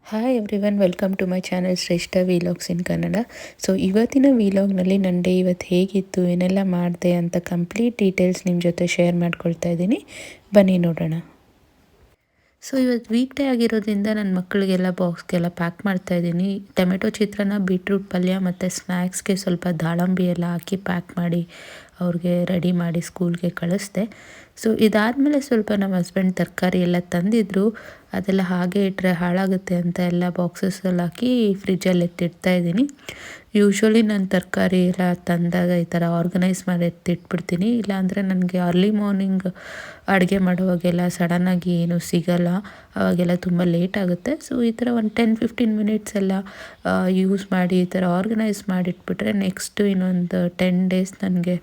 Hi everyone, welcome to my channel Shreshtha vlogs in Kannada. So ಇವತ್ತಿನ ವಿಲಾಗ್ನಲ್ಲಿ ನನ್ನ ಡೇ ಇವತ್ತು ಹೇಗಿತ್ತು, ಏನೆಲ್ಲ ಮಾಡಿದೆ ಅಂತ ಕಂಪ್ಲೀಟ್ ಡೀಟೇಲ್ಸ್ ನಿಮ್ಮ ಜೊತೆ ಶೇರ್ ಮಾಡ್ಕೊಳ್ತಾ ಇದ್ದೀನಿ. ಬನ್ನಿ ನೋಡೋಣ. ಸೊ ಇವತ್ತು ವೀಕ್ ಡೇ ಆಗಿರೋದ್ರಿಂದ ನನ್ನ ಮಕ್ಕಳಿಗೆಲ್ಲ ಬಾಕ್ಸ್ಗೆಲ್ಲ ಪ್ಯಾಕ್ ಮಾಡ್ತಾಯಿದ್ದೀನಿ. ಟೊಮೆಟೊ ಚಿತ್ರಾನ್ನ, ಬೀಟ್ರೂಟ್ ಪಲ್ಯ ಮತ್ತು ಸ್ನ್ಯಾಕ್ಸ್ಗೆ ಸ್ವಲ್ಪ ದಾಳಂಬಿ ಎಲ್ಲ ಹಾಕಿ ಪ್ಯಾಕ್ ಮಾಡಿ ಅವ್ರಿಗೆ ರೆಡಿ ಮಾಡಿ ಸ್ಕೂಲ್ಗೆ ಕಳಿಸ್ದೆ. ಸೊ ಇದಾದಮೇಲೆ ಸ್ವಲ್ಪ ನಮ್ಮ ಹಸ್ಬೆಂಡ್ ತರಕಾರಿ ಎಲ್ಲ ತಂದಿದ್ರು. ಅದೆಲ್ಲ ಹಾಗೆ ಇಟ್ಟರೆ ಹಾಳಾಗುತ್ತೆ ಅಂತ ಎಲ್ಲ ಬಾಕ್ಸಸ್ಸಲ್ಲಿ ಹಾಕಿ ಫ್ರಿಜ್ಜಲ್ಲಿ ಎತ್ತಿಡ್ತಾಯಿದ್ದೀನಿ. ಯೂಶ್ವಲಿ ನಾನು ತರಕಾರಿ ಎಲ್ಲ ತಂದಾಗ ಈ ಥರ ಆರ್ಗನೈಸ್ ಮಾಡಿ ಎತ್ತಿಟ್ಬಿಡ್ತೀನಿ. ಇಲ್ಲಾಂದರೆ ನನಗೆ ಅರ್ಲಿ ಮಾರ್ನಿಂಗ್ ಅಡುಗೆ ಮಾಡುವಾಗೆಲ್ಲ ಸಡನ್ನಾಗಿ ಏನೂ ಸಿಗಲ್ಲ, ಅವಾಗೆಲ್ಲ ತುಂಬ ಲೇಟ್ ಆಗುತ್ತೆ. ಸೊ ಈ ಥರ ಒಂದು 10-15 ಮಿನಿಟ್ಸ್ ಎಲ್ಲ ಯೂಸ್ ಮಾಡಿ ಈ ಥರ ಆರ್ಗನೈಸ್ ಮಾಡಿಟ್ಬಿಟ್ರೆ ನೆಕ್ಸ್ಟು ಇನ್ನೊಂದು 10 ಡೇಸ್ ನನಗೆ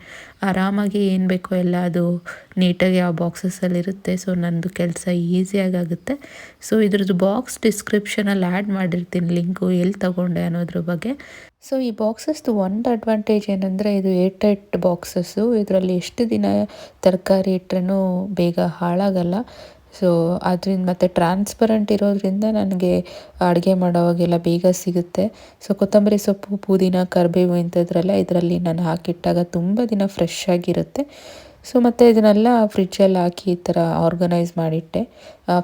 ಆರಾಮಾಗಿ ಏನು ಬೇಕೋ ಎಲ್ಲ ಅದು ನೀಟಾಗಿ ಆ ಬಾಕ್ಸಸ್ಸಲ್ಲಿರುತ್ತೆ. ಸೊ ನನ್ನದು ಕೆಲಸ ಈಸಿಯಾಗಿ ಆಗುತ್ತೆ. ಸೊ ಇದ್ರದ್ದು ಬಾಕ್ಸ್ ಡಿಸ್ಕ್ರಿಪ್ಷನಲ್ಲಿ ಆ್ಯಡ್ ಮಾಡಿರ್ತೀನಿ ಲಿಂಕು, ಎಲ್ಲಿ ತೊಗೊಂಡೆ ಅನ್ನೋದ್ರ ಬಗ್ಗೆ. ಸೊ ಈ ಬಾಕ್ಸಸ್ದು ಒಂದು ಅಡ್ವಾಂಟೇಜ್ ಏನಂದರೆ ಇದು ಏರ್ ಟೈಟ್ ಬಾಕ್ಸಸ್ಸು. ಇದರಲ್ಲಿ ಎಷ್ಟು ದಿನ ತರಕಾರಿ ಇಟ್ರೂ ಬೇಗ ಹಾಳಾಗಲ್ಲ. ಸೊ ಅದರಿಂದ ಮತ್ತು ಟ್ರಾನ್ಸ್ಪರೆಂಟ್ ಇರೋದ್ರಿಂದ ನನಗೆ ಅಡುಗೆ ಮಾಡೋವಾಗೆಲ್ಲ ಬೇಗ ಸಿಗುತ್ತೆ. ಸೊ ಕೊತ್ತಂಬರಿ ಸೊಪ್ಪು, ಪುದೀನ, ಕರಿಬೇವು ಇಂಥದ್ರೆಲ್ಲ ಇದರಲ್ಲಿ ನಾನು ಹಾಕಿಟ್ಟಾಗ ತುಂಬ ದಿನ ಫ್ರೆಶ್ ಆಗಿರುತ್ತೆ. ಸೊ ಮತ್ತು ಇದನ್ನೆಲ್ಲ ಫ್ರಿಜ್ಜಲ್ಲಿ ಹಾಕಿ ಈ ಥರ ಆರ್ಗನೈಸ್ ಮಾಡಿಟ್ಟೆ.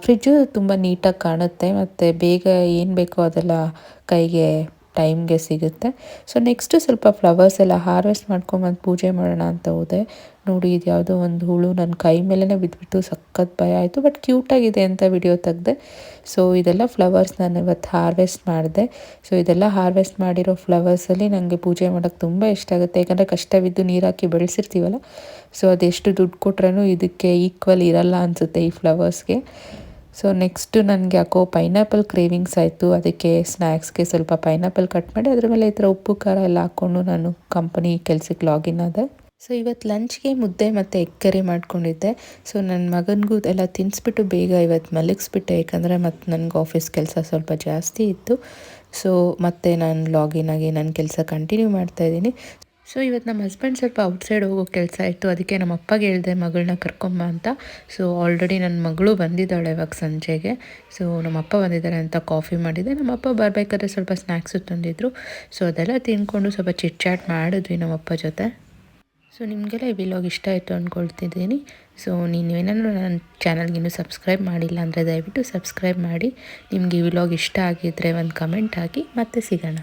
ಫ್ರಿಜ್ಜು ತುಂಬ ನೀಟಾಗಿ ಕಾಣುತ್ತೆ ಮತ್ತು ಬೇಗ ಏನು ಬೇಕೋ ಅದೆಲ್ಲ ಕೈಗೆ ಟೈಮ್ಗೆ ಸಿಗುತ್ತೆ. ಸೊ ನೆಕ್ಸ್ಟು ಸ್ವಲ್ಪ ಫ್ಲವರ್ಸ್ ಎಲ್ಲ ಹಾರ್ವೆಸ್ಟ್ ಮಾಡ್ಕೊಂಬಂದು ಪೂಜೆ ಮಾಡೋಣ ಅಂತ ಹೋದೆ. ನೋಡಿ, ಇದು ಯಾವುದೋ ಒಂದು ಹುಳು ನನ್ನ ಕೈ ಮೇಲೇ ಬಿದ್ದುಬಿಟ್ಟು ಸಖತ್ ಭಯ ಆಯಿತು. ಬಟ್ ಕ್ಯೂಟಾಗಿದೆ ಅಂತ ವಿಡಿಯೋ ತೆಗೆದೆ. ಸೊ ಇದೆಲ್ಲ ಫ್ಲವರ್ಸ್ ನಾನು ಇವತ್ತು ಹಾರ್ವೆಸ್ಟ್ ಮಾಡಿದೆ. ಸೊ ಇದೆಲ್ಲ ಹಾರ್ವೆಸ್ಟ್ ಮಾಡಿರೋ ಫ್ಲವರ್ಸಲ್ಲಿ ನನಗೆ ಪೂಜೆ ಮಾಡೋಕ್ಕೆ ತುಂಬ ಇಷ್ಟ ಆಗುತ್ತೆ. ಯಾಕಂದರೆ ಕಷ್ಟವಿದ್ದು ನೀರು ಹಾಕಿ ಬೆಳೆಸಿರ್ತೀವಲ್ಲ, ಸೊ ಅದೆಷ್ಟು ದುಡ್ಡು ಕೊಟ್ರೂ ಇದಕ್ಕೆ ಈಕ್ವಲ್ ಇರಲ್ಲ ಅನಿಸುತ್ತೆ ಈ ಫ್ಲವರ್ಸ್ಗೆ. ಸೊ ನೆಕ್ಸ್ಟು ನನಗೆ ಯಾಕೋ ಪೈನಾಪಲ್ ಕ್ರೇವಿಂಗ್ಸ್ ಆಯಿತು. ಅದಕ್ಕೆ ಸ್ನ್ಯಾಕ್ಸ್ಗೆ ಸ್ವಲ್ಪ ಪೈನಾಪಲ್ ಕಟ್ ಮಾಡಿ ಅದ್ರ ಮೇಲೆ ಈ ಥರ ಉಪ್ಪು ಖಾರ ಎಲ್ಲ ಹಾಕ್ಕೊಂಡು ನಾನು ಕಂಪನಿ ಕೆಲಸಕ್ಕೆ ಲಾಗಿನ್ ಆದೆ. ಸೊ ಇವತ್ತು ಲಂಚ್ಗೆ ಮುದ್ದೆ ಮತ್ತು ಎಗ್ ಕರಿ ಮಾಡ್ಕೊಂಡಿದ್ದೆ. ಸೊ ನನ್ನ ಮಗನಿಗೂ ಎಲ್ಲ ತಿನ್ನಿಸ್ಬಿಟ್ಟು ಬೇಗ ಇವತ್ತು ಮಲಗಿಸ್ಬಿಟ್ಟೆ. ಯಾಕಂದರೆ ಮತ್ತು ನನಗೆ ಆಫೀಸ್ ಕೆಲಸ ಸ್ವಲ್ಪ ಜಾಸ್ತಿ ಇತ್ತು. ಸೊ ಮತ್ತೆ ನಾನು ಲಾಗಿನ್ ಆಗಿ ನನ್ನ ಕೆಲಸ ಕಂಟಿನ್ಯೂ ಮಾಡ್ತಾಯಿದ್ದೀನಿ. ಸೊ ಇವತ್ತು ನಮ್ಮ ಹಸ್ಬೆಂಡ್ ಸ್ವಲ್ಪ ಔಟ್ಸೈಡ್ ಹೋಗೋ ಕೆಲಸ ಇತ್ತು. ಅದಕ್ಕೆ ನಮ್ಮ ಅಪ್ಪಗೆ ಹೇಳಿದೆ ಮಗಳನ್ನ ಕರ್ಕೊಂಬ ಅಂತ. ಸೊ ಆಲ್ರೆಡಿ ನನ್ನ ಮಗಳು ಬಂದಿದ್ದಾಳೆ ಇವಾಗ ಸಂಜೆಗೆ. ಸೊ ನಮ್ಮ ಅಪ್ಪ ಬಂದಿದ್ದಾರೆ ಅಂತ ಕಾಫಿ ಮಾಡಿದೆ. ನಮ್ಮ ಅಪ್ಪ ಬರಬೇಕಾದ್ರೆ ಸ್ವಲ್ಪ ಸ್ನ್ಯಾಕ್ಸು ತಂದಿದ್ರು. ಸೊ ಅದೆಲ್ಲ ತಿಂದ್ಕೊಂಡು ಸ್ವಲ್ಪ ಚಿಟ್ ಚಾಟ್ ಮಾಡಿದ್ವಿ ನಮ್ಮ ಅಪ್ಪ ಜೊತೆ. ಸೊ ನಿಮಗೆಲ್ಲ ಈ ವಿಲಾಗ್ ಇಷ್ಟ ಆಯಿತು ಅಂದ್ಕೊಳ್ತಿದ್ದೀನಿ. ಸೊ ನೀವೇನಾದರೂ ನನ್ನ ಚಾನಲ್ಗೆ ಇನ್ನೂ ಸಬ್ಸ್ಕ್ರೈಬ್ ಮಾಡಿಲ್ಲ ಅಂದರೆ ದಯವಿಟ್ಟು ಸಬ್ಸ್ಕ್ರೈಬ್ ಮಾಡಿ. ನಿಮಗೆ ಈ ವಿಲಾಗ್ ಇಷ್ಟ ಆಗಿದ್ದರೆ ಒಂದು ಕಮೆಂಟ್ ಹಾಕಿ. ಮತ್ತೆ ಸಿಗೋಣ.